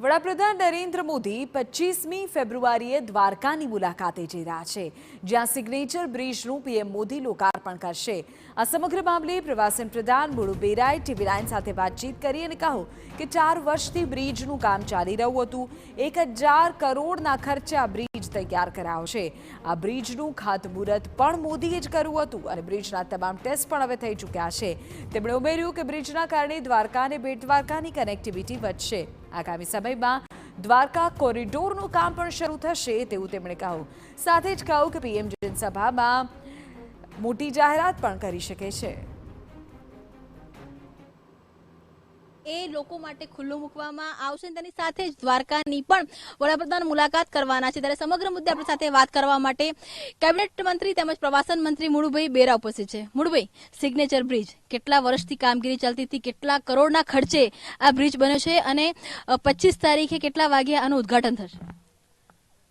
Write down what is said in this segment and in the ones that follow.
વડાપ્રધાન નરેન્દ્ર મોદી 25મી ફેબ્રુઆરીએ દ્વારકાની મુલાકાતે જઈ રહ્યા છે, જ્યાં સિગ્નેચર બ્રિજનું પીએમ મોદી લોકાર્પણ કરશે। આ સમગ્ર મામલે પ્રવાસન પ્રધાન મુળુ બેરાએ ટીવી લાઇન સાથે વાતચીત કરી અને કહ્યું કે 4 વર્ષથી બ્રિજનું કામ ચાલી રહ્યું હતું। 1000 કરોડના ખર્ચે આ બ્રિજ તૈયાર કરાયો છે। આ બ્રિજનું ખાતમુહૂર્ત પણ મોદીએ જ કર્યું હતું અને બ્રિજના તમામ ટેસ્ટ પણ હવે થઈ ચૂક્યા છે। તેમણે ઉમેર્યું કે બ્રિજના કારણે દ્વારકા અને બેટ દ્વારકાની કનેક્ટિવિટી વધશે। આગામી સમયમાં દ્વારકા કોરિડોરનું કામ પણ શરૂ થશે તેવું તેમણે કહ્યું। સાથે જ કહ્યું કે પીએમ જનસભામાં મોટી જાહેરાત પણ કરી શકે છે। એ લોકો માટે ખુલ્લું મૂકવામાં આવશે અને તેની સાથે જ દ્વારકાની પણ વડાપ્રધાન મુલાકાત કરવાના છે। ત્યારે સમગ્ર મુદ્દે આપણી સાથે વાત કરવા માટે કેબિનેટ મંત્રી તેમજ પ્રવાસન મંત્રી મુળુભાઈ બેરા ઉપસ્થિત છે। મુળુભાઈ, સિગ્નેચર બ્રિજ કેટલા વર્ષથી કામગીરી ચાલતી હતી, કેટલા કરોડના ખર્ચે આ બ્રિજ બન્યો છે અને 25 તારીખે કેટલા વાગે આનું ઉદ્ઘાટન થશે?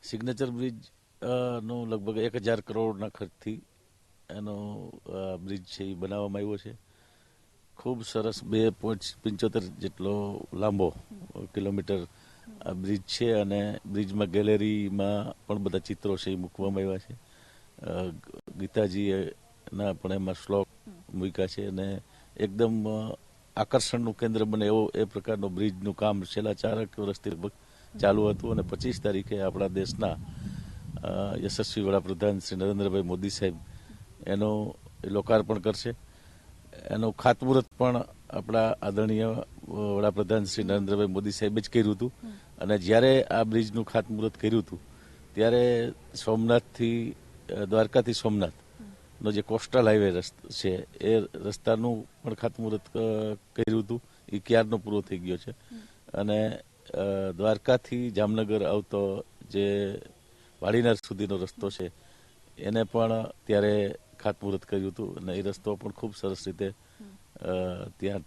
સિગ્નેચર બ્રિજ નો લગભગ 1000 કરોડના ખર્ચથી એનો બ્રિજ છે એ બનાવવામાં આવ્યો છે। ખૂબ સરસ 2.75 જેટલો લાંબો કિલોમીટર આ બ્રિજ છે અને બ્રિજમાં ગેલેરીમાં પણ બધા ચિત્રો છે એ મૂકવામાં આવ્યા છે। ગીતાજીના પણ એમાં શ્લોક મૂક્યા છે અને એકદમ આકર્ષણનું કેન્દ્ર બને એવો એ પ્રકારનો બ્રિજનું કામ છેલ્લા 4 વર્ષથી લગભગ ચાલુ હતું અને 25 તારીખે આપણા દેશના યશસ્વી વડાપ્રધાન શ્રી નરેન્દ્રભાઈ મોદી સાહેબ એનો લોકાર્પણ કરશે। એનું ખાતમુહૂર્ત પણ આપણા આદરણીય વડાપ્રધાન શ્રી નરેન્દ્રભાઈ મોદી સાહેબે જ કર્યું હતું અને જ્યારે આ બ્રિજનું ખાતમુહૂર્ત કર્યું હતું ત્યારે સોમનાથથી દ્વારકાથી સોમનાથનો જે કોસ્ટલ હાઈવે છે એ રસ્તાનું પણ ખાતમુહૂર્ત કર્યું હતું। એ ક્યારનો પૂરો થઈ ગયો છે અને દ્વારકાથી જામનગર આવતો જે વાડીનાર સુધીનો રસ્તો છે એને પણ ત્યારે ખાતમુહૂર્ત કર્યું હતું અને એ રસ્તો પણ ખૂબ સરસ રીતે ત્યાં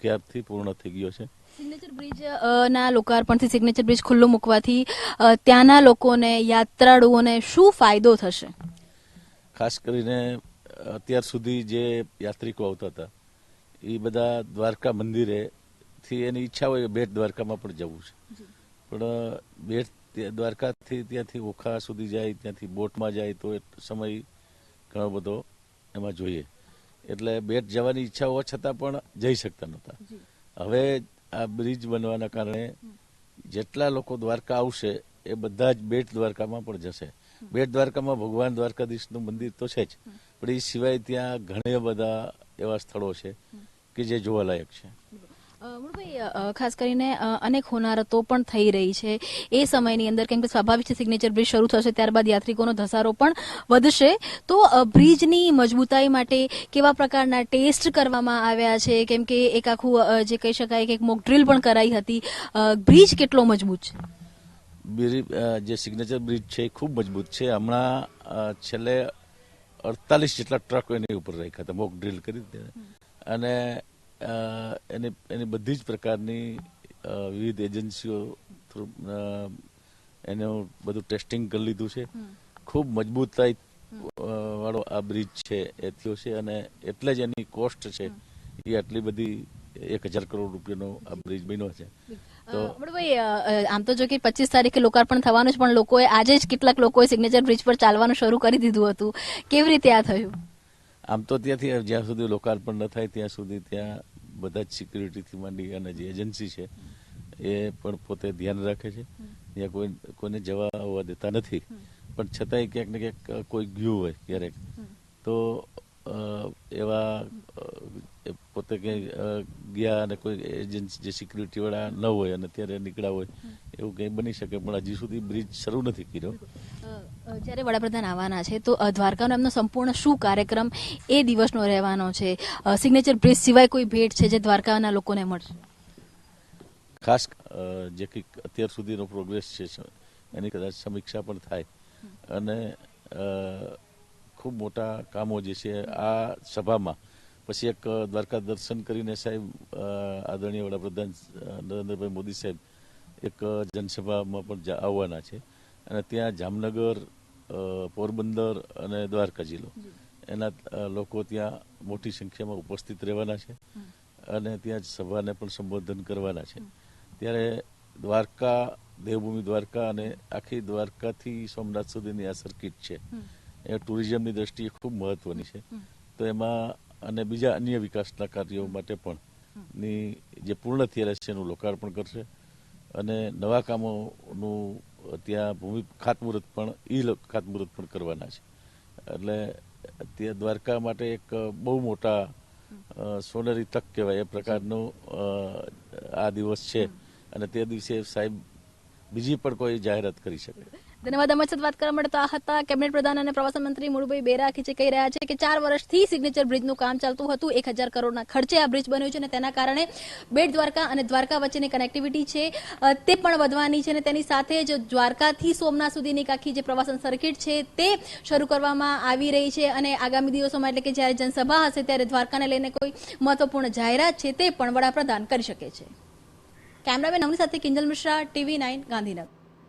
ક્યારથી પૂર્ણ થઈ ગયો છે। સિગ્નેચર બ્રિજ ના લોકાર્પણથી, સિગ્નેચર બ્રિજ ખુલ્લો મૂકવાથી ત્યાંના લોકોને, યાત્રાળુઓને શું ફાયદો થશે? ખાસ કરીને અત્યાર સુધી જે યાત્રિકો આવતા હતા એ બધા દ્વારકા મંદિરેથી એની ઈચ્છા હોય બેટ દ્વારકામાં પણ જવું છે, પણ બેટ દ્વારકાથી ત્યાંથી ઓખા સુધી જાય, ત્યાંથી બોટમાં જાય તો સમય ઘણો બધો એમાં જોઈએ, એટલે બેટ જવાની ઈચ્છા હોવા છતાં પણ જઈ શકતા નહોતા। હવે આ બ્રિજ બનવાના કારણે જેટલા લોકો દ્વારકા આવશે એ બધા જ બેટ દ્વારકામાં પણ જશે। બેટ દ્વારકામાં ભગવાન દ્વારકાધીશનું મંદિર તો છે જ, પણ એ સિવાય ત્યાં ઘણા બધા એવા સ્થળો છે કે જે જોવાલાયક છે। મુળુભાઈ, ખાસ કરીને અનેક હોનારતો પણ થઈ રહી છે એ સમયની અંદર, કેમ કે સ્વાભાવિક છે સિગ્નેચર બ્રિજ શરૂ થશે ત્યારબાદ યાત્રિકોનો ધસારો પણ વધશે, તો બ્રિજની મજબૂતાઈ માટે કેવા પ્રકારના ટેસ્ટ કરવામાં આવ્યા છે? કેમ કે એક આખું જે કહી શકાય કે એક મોક ડ્રીલ પણ કરાઈ હતી। બ્રિજ કેટલો મજબૂત છે? જે સિગ્નેચર બ્રિજ છે એ ખૂબ મજબૂત છે। હમણાં છેલ્લે 48 જેટલા ટ્રક એની ઉપર રાખ્યા હતા, મોક ડ્રીલ કરી અને એની બધી જ પ્રકારની વિવિધ એજન્સીઓ થ્રુ એનું બધું ટેસ્ટિંગ કરી લીધું છે। ખૂબ મજબૂતાઈ વાળો આ બ્રિજ છે એ થયો છે અને એટલે જ એની કોસ્ટ છે એ આટલી બધી 1000 કરોડ રૂપિયાનો આ બ્રિજ બન્યો છે। તો ભાઈ, આમ તો જો કે 25 તારીખે લોકાર્પણ થવાનું છે, પણ લોકોએ આજે જ કેટલાક લોકોએ સિગ્નેચર બ્રિજ પર ચાલવાનું શરૂ કરી દીધું હતું, કેવી રીતે આ થયું? આમ તો ત્યાંથી જ્યાં સુધી લોકાર્પણ ન થાય ત્યાં સુધી ત્યાં બધા જ સિક્યુરિટીથી માંડી અને જે એજન્સી છે એ પણ પોતે ધ્યાન રાખે છે, ત્યાં કોઈને જવા આવવા દેતા નથી, પણ છતાંય ક્યાંક ને ક્યાંક કોઈ ગયું હોય ક્યારેક તો એવા પોતે ક્યાંય ગયા અને કોઈ એજન્સી જે સિક્યુરિટીવાળા ન હોય અને ત્યારે નીકળ્યા હોય એવું કંઈ બની શકે, પણ હજી સુધી બ્રિજ શરૂ નથી કર્યો। જ્યારે વડાપ્રધાન આવવાના છે તો દ્વારકાનો એમનો સંપૂર્ણ શું કાર્યક્રમ એ દિવસનો રહેવાનો છે? સિગ્નેચર બ્રિજ સિવાય કોઈ ભેટ છે જે દ્વારકાના લોકોને મળશે? ખાસ જે કંઈક અત્યાર સુધીનો પ્રોગ્રેસ છે એની કદાચ સમીક્ષા પણ થાય અને ખૂબ મોટા કામો જે છે આ સભામાં પછી એક દ્વારકા દર્શન કરીને સાહેબ આદરણીય વડાપ્રધાન નરેન્દ્રભાઈ મોદી સાહેબ એક જનસભામાં પણ આવવાના છે અને ત્યાં જામનગર, પોરબંદર અને દ્વારકા જિલ્લો એના લોકો ત્યાં મોટી સંખ્યામાં ઉપસ્થિત રહેવાના છે અને ત્યાં જ સભાને પણ સંબોધન કરવાના છે। ત્યારે દ્વારકા, દેવભૂમિ દ્વારકા અને આખી દ્વારકાથી સોમનાથ સુધીની આ સર્કિટ છે એ ટુરિઝમની દ્રષ્ટિએ ખૂબ મહત્વની છે. તો એમાં અને બીજા અન્ય વિકાસના કાર્યો માટે પણ ની જે પૂર્ણ થયેલા છે એનું લોકાર્પણ કરશે અને નવા કામોનું ત્યાં ભૂમિ ખાતમુહૂર્ત પણ કરવાના છે. એટલે ત્યાં દ્વારકા માટે એક બહુ મોટા સોનેરી તક કહેવાય એ પ્રકારનો આ દિવસ છે અને તે દિવસે સાહેબ બીજી પણ કોઈ જાહેરાત કરી શકે. ધન્યવાદ. અમારી સાથે વાત કરવા માટે તો આ હતા કેબિનેટ પ્રધાન અને પ્રવાસન મંત્રી મુળુભાઈ બેરા જે કહી રહ્યા છે કે 4 વર્ષથી સિગ્નેચર બ્રિજનું કામ ચાલતું હતું. 1000 કરોડના ખર્ચે આ બ્રિજ બન્યું છે અને તેના કારણે બેટ દ્વારકા અને દ્વારકા વચ્ચેની કનેક્ટિવિટી છે તે પણ વધવાની છે અને તેની સાથે જ દ્વારકાથી સોમનાથ સુધીની આખી જે પ્રવાસન સર્કિટ છે તે શરૂ કરવામાં આવી રહી છે અને આગામી દિવસોમાં એટલે કે જ્યારે જનસભા હશે ત્યારે દ્વારકાને લઈને કોઈ મહત્વપૂર્ણ જાહેરાત છે તે પણ વડાપ્રધાન કરી શકે છે. કેમેરામેન નવની સાથે કિંજલ મિશ્રા, TV9 ગાંધીનગર.